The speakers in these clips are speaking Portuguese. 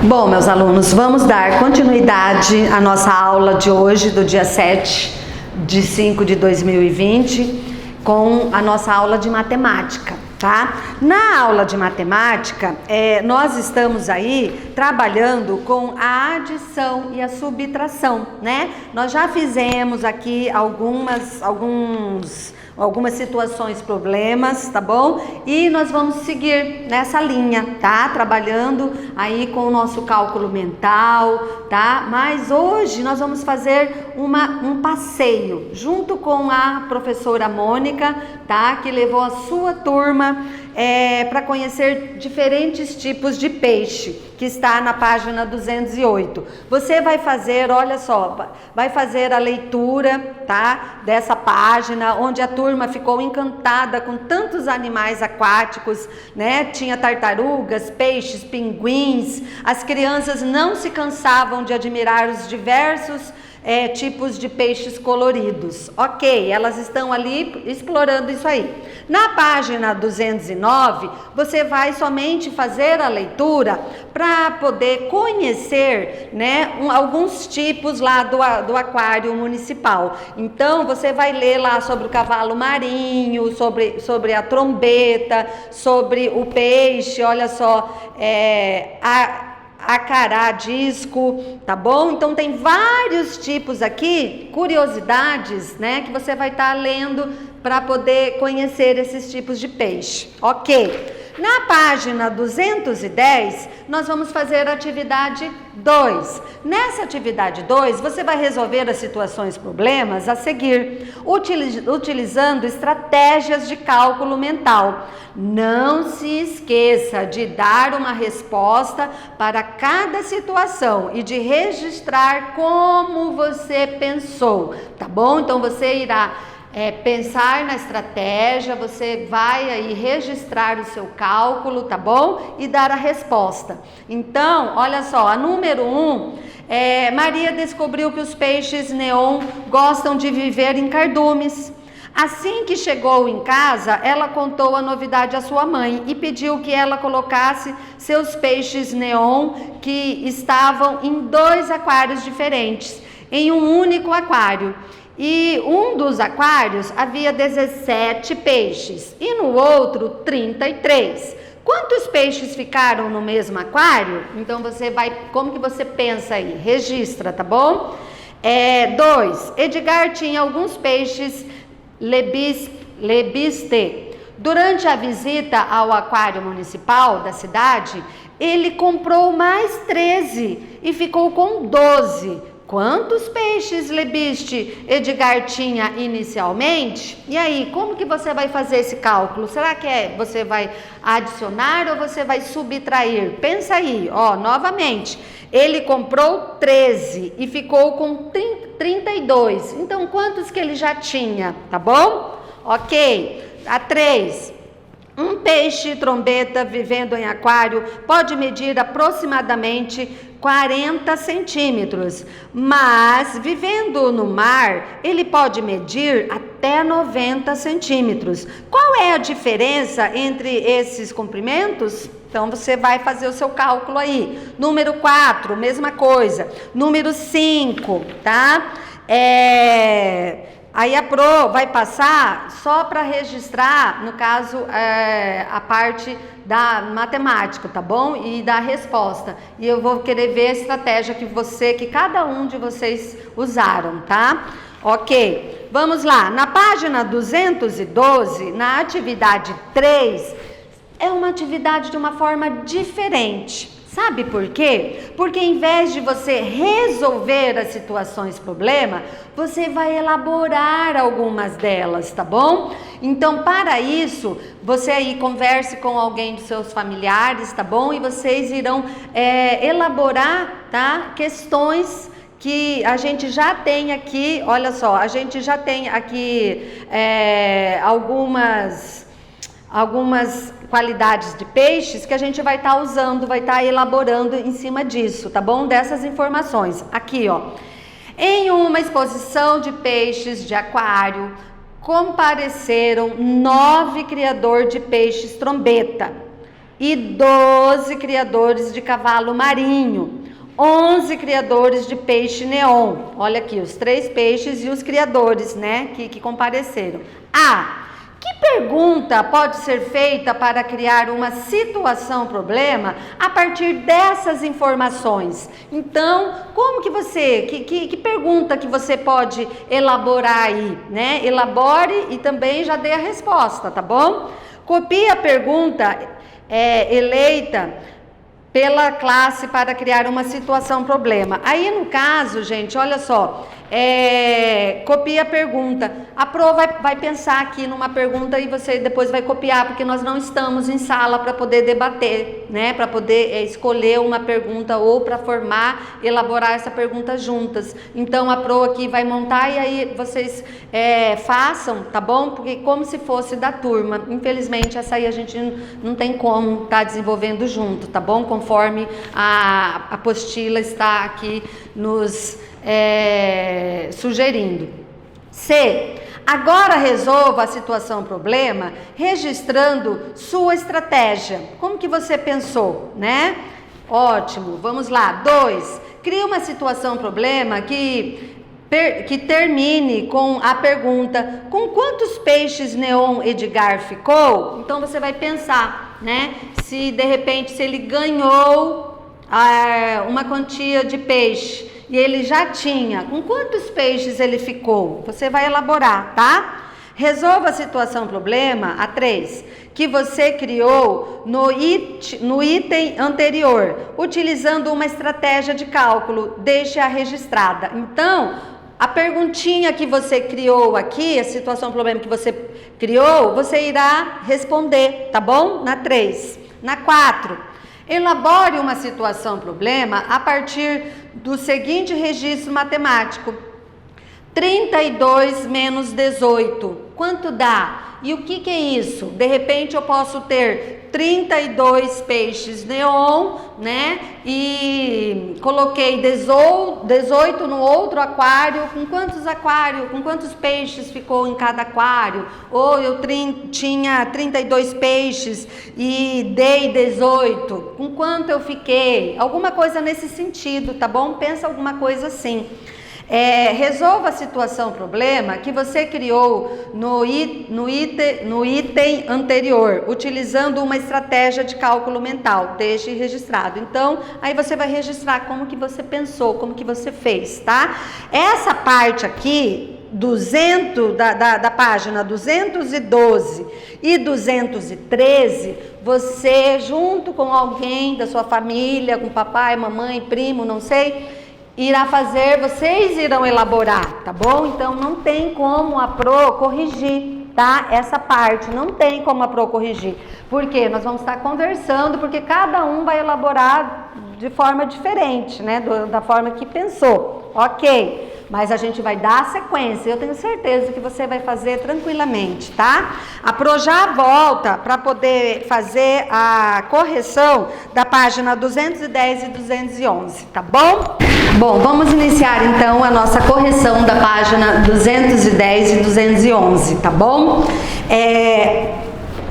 Bom, meus alunos, vamos dar continuidade à nossa aula de hoje, do dia 7/5/2020, com a nossa aula de matemática, tá? Na aula de matemática, nós estamos aí trabalhando com a adição e a subtração, né? Nós já fizemos aqui algumas situações, problemas, tá bom? E nós vamos seguir nessa linha, tá? Trabalhando aí com o nosso cálculo mental, tá? Mas hoje nós vamos fazer um passeio junto com a professora Mônica, tá? Que levou a sua turma para conhecer diferentes tipos de peixe, que está na página 208. Você vai fazer, olha só, vai fazer a leitura, tá? Dessa página, onde a turma ficou encantada com tantos animais aquáticos, né? Tinha tartarugas, peixes, pinguins. As crianças não se cansavam de admirar os diversos tipos de peixes coloridos. Ok, elas estão ali explorando isso aí. Na página 209, você vai somente fazer a leitura para poder conhecer, né, alguns tipos lá do aquário municipal. Então, você vai ler lá sobre o cavalo marinho, sobre a trombeta, sobre o peixe, olha só, acará, disco, tá bom? Então tem vários tipos aqui, curiosidades, né, que você vai estar lendo para poder conhecer esses tipos de peixe. Ok. Na página 210, nós vamos fazer a atividade 2. Nessa atividade 2, você vai resolver as situações, problemas a seguir, utilizando estratégias de cálculo mental. Não se esqueça de dar uma resposta para cada situação e de registrar como você pensou, tá bom? Então você irá pensar na estratégia, você vai aí registrar o seu cálculo, tá bom? E dar a resposta. Então, olha só, a número 1, Maria descobriu que os peixes neon gostam de viver em cardumes. Assim que chegou em casa, ela contou a novidade à sua mãe e pediu que ela colocasse seus peixes neon, que estavam em 2 aquários diferentes, em um único aquário. E um dos aquários havia 17 peixes e no outro 33. Quantos peixes ficaram no mesmo aquário? Então você vai, como que você pensa aí? Registra, tá bom? 2. Edgar tinha alguns peixes lebiste. Durante a visita ao aquário municipal da cidade, ele comprou mais 13 e ficou com 12. Quantos peixes lebiste Edgar tinha inicialmente? E aí, como que você vai fazer esse cálculo? Será que você vai adicionar ou você vai subtrair? Pensa aí, ó, novamente. Ele comprou 13 e ficou com 32. Então, quantos que ele já tinha? Tá bom? Ok. A 3. Um peixe trombeta vivendo em aquário pode medir aproximadamente 40 centímetros, mas vivendo no mar, ele pode medir até 90 centímetros. Qual é a diferença entre esses comprimentos? Então, você vai fazer o seu cálculo aí. Número 4, mesma coisa. Número 5, tá? Aí a Pro vai passar só para registrar, no caso, a parte da matemática, tá bom? E da resposta. E eu vou querer ver a estratégia que cada um de vocês usaram, tá? Ok, vamos lá. Na página 212, na atividade 3, é uma atividade de uma forma diferente. Sabe por quê? Porque em vez de você resolver as situações, problema, você vai elaborar algumas delas, tá bom? Então, para isso, você aí converse com alguém dos seus familiares, tá bom? E vocês irão elaborar, tá? Questões que a gente já tem aqui, olha só, a gente já tem aqui algumas qualidades de peixes que a gente vai estar usando, vai estar elaborando em cima disso, tá bom? Dessas informações. Aqui, ó. Em uma exposição de peixes de aquário, compareceram 9 criadores de peixes trombeta. e 12 criadores de cavalo marinho. 11 criadores de peixe neon. Olha aqui, os 3 peixes e os criadores, né, que compareceram. Que pergunta pode ser feita para criar uma situação-problema a partir dessas informações? Então, como que você, que pergunta que você pode elaborar aí, né? Elabore e também já dê a resposta, tá bom? Copie a pergunta eleita pela classe para criar uma situação-problema. Aí, no caso, gente, olha só, copia a pergunta. A Pro vai pensar aqui numa pergunta e você depois vai copiar, porque nós não estamos em sala para poder debater, né? Para poder escolher uma pergunta ou para formar, elaborar essa pergunta juntas. Então, a Pro aqui vai montar e aí vocês façam, tá bom? Porque como se fosse da turma. Infelizmente, essa aí a gente não tem como estar desenvolvendo junto, tá bom? Conforme a apostila está aqui nos sugerindo. C. Agora resolva a situação-problema registrando sua estratégia. Como que você pensou, né? Ótimo, vamos lá. 2. Crie uma situação-problema que termine com a pergunta: com quantos peixes neon Edgar ficou? Então você vai pensar, né? Se de repente se ele ganhou uma quantia de peixe e ele já tinha, com quantos peixes ele ficou? Você vai elaborar, tá? Resolva a situação-problema, a 3, que você criou no item anterior, utilizando uma estratégia de cálculo. Deixe-a registrada. Então, a perguntinha que você criou aqui, a situação-problema que você criou, você irá responder, tá bom? Na 3. Na 4, elabore uma situação-problema a partir do seguinte registro matemático: 32 menos 18, quanto dá? E o que é isso? De repente eu posso ter 32 peixes neon, né? E coloquei 18 no outro aquário. Com quantos peixes ficou em cada aquário? Ou eu tinha 32 peixes e dei 18. Com quanto eu fiquei? Alguma coisa nesse sentido, tá bom? Pensa alguma coisa assim. Resolva a situação-problema que você criou no item anterior, utilizando uma estratégia de cálculo mental. Deixe registrado. Então, aí você vai registrar como que você pensou, como que você fez, tá? Essa parte aqui, da página 212 e 213, você, junto com alguém da sua família, com papai, mamãe, primo, não sei, irá fazer, vocês irão elaborar, tá bom? Então não tem como a Pro corrigir, tá? Essa parte não tem como a Pro corrigir. Por quê? Nós vamos estar conversando, porque cada um vai elaborar de forma diferente, né? Da forma que pensou, ok? Mas a gente vai dar a sequência. Eu tenho certeza que você vai fazer tranquilamente, tá? A Pro já volta para poder fazer a correção da página 210 e 211, tá bom? Bom, vamos iniciar então a nossa correção da página 210 e 211, tá bom?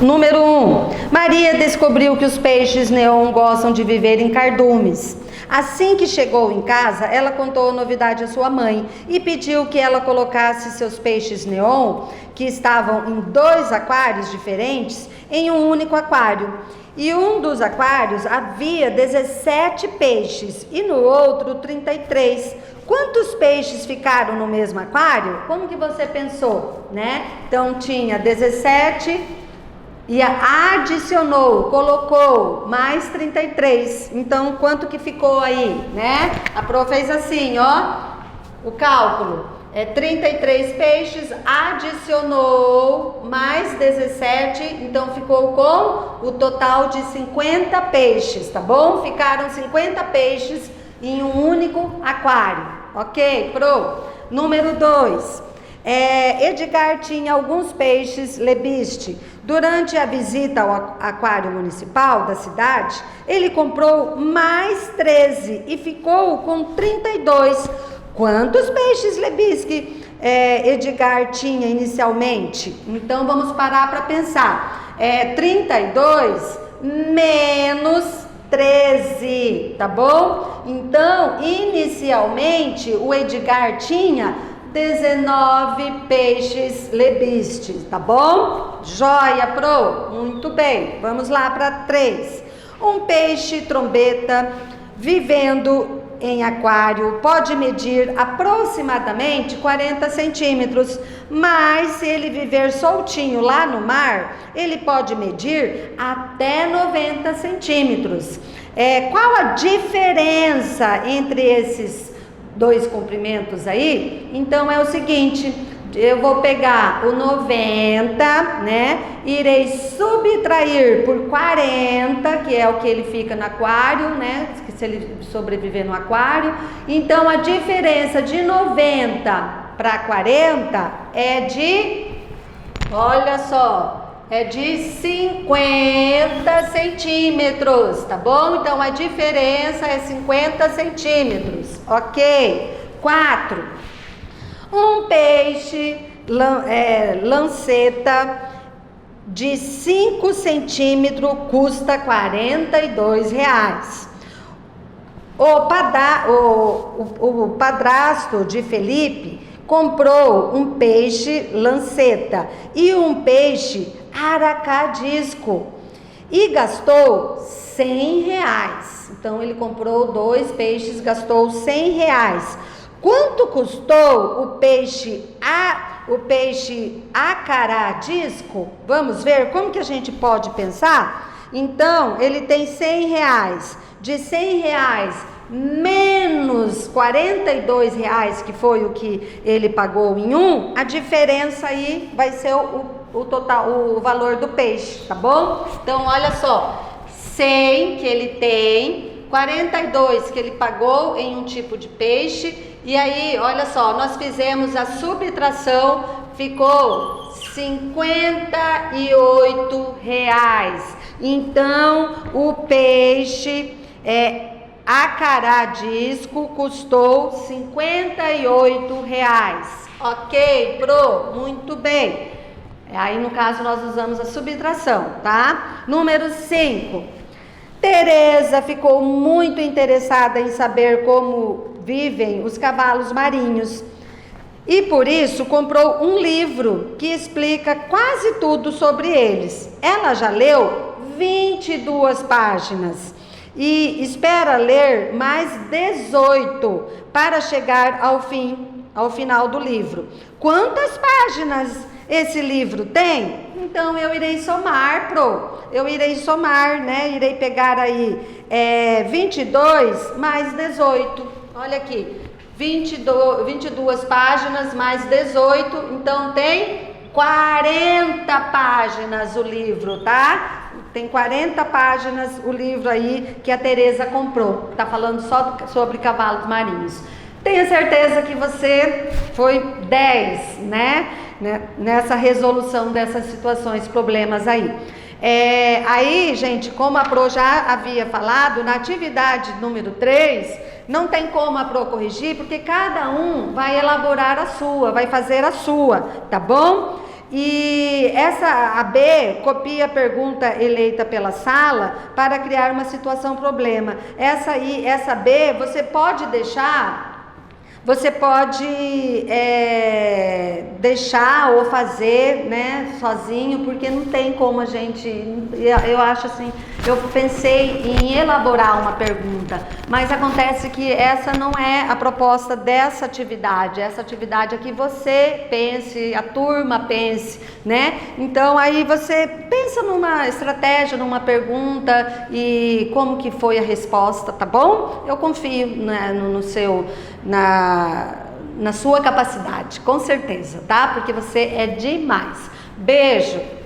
Número 1. Maria descobriu que os peixes neon gostam de viver em cardumes. Assim que chegou em casa, ela contou a novidade à sua mãe e pediu que ela colocasse seus peixes neon, que estavam em 2 aquários diferentes, em um único aquário. E um dos aquários havia 17 peixes e no outro 33. Quantos peixes ficaram no mesmo aquário? Como que você pensou, né? Então tinha 17 e adicionou, colocou mais 33. Então quanto que ficou aí, né? A Pro fez assim, ó, o cálculo. 33 peixes, adicionou mais 17, então ficou com o total de 50 peixes, tá bom? Ficaram 50 peixes em um único aquário, ok, Pro? Número 2, Edgar tinha alguns peixes lebiste. Durante a visita ao aquário municipal da cidade, ele comprou mais 13 e ficou com 32. Quantos peixes lebiste Edgar tinha inicialmente? Então vamos parar para pensar. 32 menos 13, tá bom? Então, inicialmente, o Edgar tinha 19 peixes lebistes, tá bom? Joia, Pro! Muito bem, vamos lá para 3. Um peixe trombeta vivendo em aquário pode medir aproximadamente 40 centímetros, mas se ele viver soltinho lá no mar, ele pode medir até 90 centímetros. Qual a diferença entre esses dois comprimentos aí? Então é o seguinte, eu vou pegar o 90, né? Irei subtrair por 40, que é o que ele fica no aquário, né? Se ele sobreviver no aquário. Então a diferença de 90 para 40 é de, olha só, é de 50 centímetros, tá bom? Então a diferença é 50 centímetros, ok? 4. Um peixe lanceta de 5 centímetros custa R$42. O padrasto de Felipe comprou um peixe lanceta e um peixe aracadisco e gastou R$100. Então ele comprou 2 peixes, gastou R$100. Quanto custou o peixe acaradisco? Vamos ver como que a gente pode pensar? Então, ele tem R$100. De R$100 menos R$42, que foi o que ele pagou em um, a diferença aí vai ser o total, o valor do peixe, tá bom? Então, olha só, 100 que ele tem, 42 que ele pagou em um tipo de peixe. E aí, olha só, nós fizemos a subtração, ficou R$58. Então, o peixe acaradisco custou R$58. Ok, Pro? Muito bem. Aí, no caso, nós usamos a subtração, tá? Número 5. Tereza ficou muito interessada em saber como vivem os cavalos marinhos e por isso comprou um livro que explica quase tudo sobre eles. Ela já leu 22 páginas e espera ler mais 18 para chegar ao final do livro. Quantas páginas esse livro tem? Então eu irei somar, Pro. Eu irei somar, né? Irei pegar aí 22 mais 18. Olha aqui, 22 páginas mais 18, então tem 40 páginas o livro, tá? Tem 40 páginas o livro aí que a Tereza comprou. Tá falando só sobre cavalos marinhos. Tenho certeza que você foi 10, né? Nessa resolução dessas situações, problemas aí. Aí, gente, como a Pro já havia falado, na atividade número 3, não tem como a Pro corrigir, porque cada um vai elaborar a sua, vai fazer a sua, tá bom? E a B copia a pergunta eleita pela sala para criar uma situação problema. Essa B você pode deixar ou fazer, né, sozinho, porque não tem como a gente, eu acho assim, eu pensei em elaborar uma pergunta, mas acontece que essa não é a proposta dessa atividade. Essa atividade é que você pense, a turma pense, né? Então aí você pensa numa estratégia, numa pergunta e como que foi a resposta, tá bom? Eu confio, né, na sua capacidade, com certeza, tá? Porque você é demais. Beijo!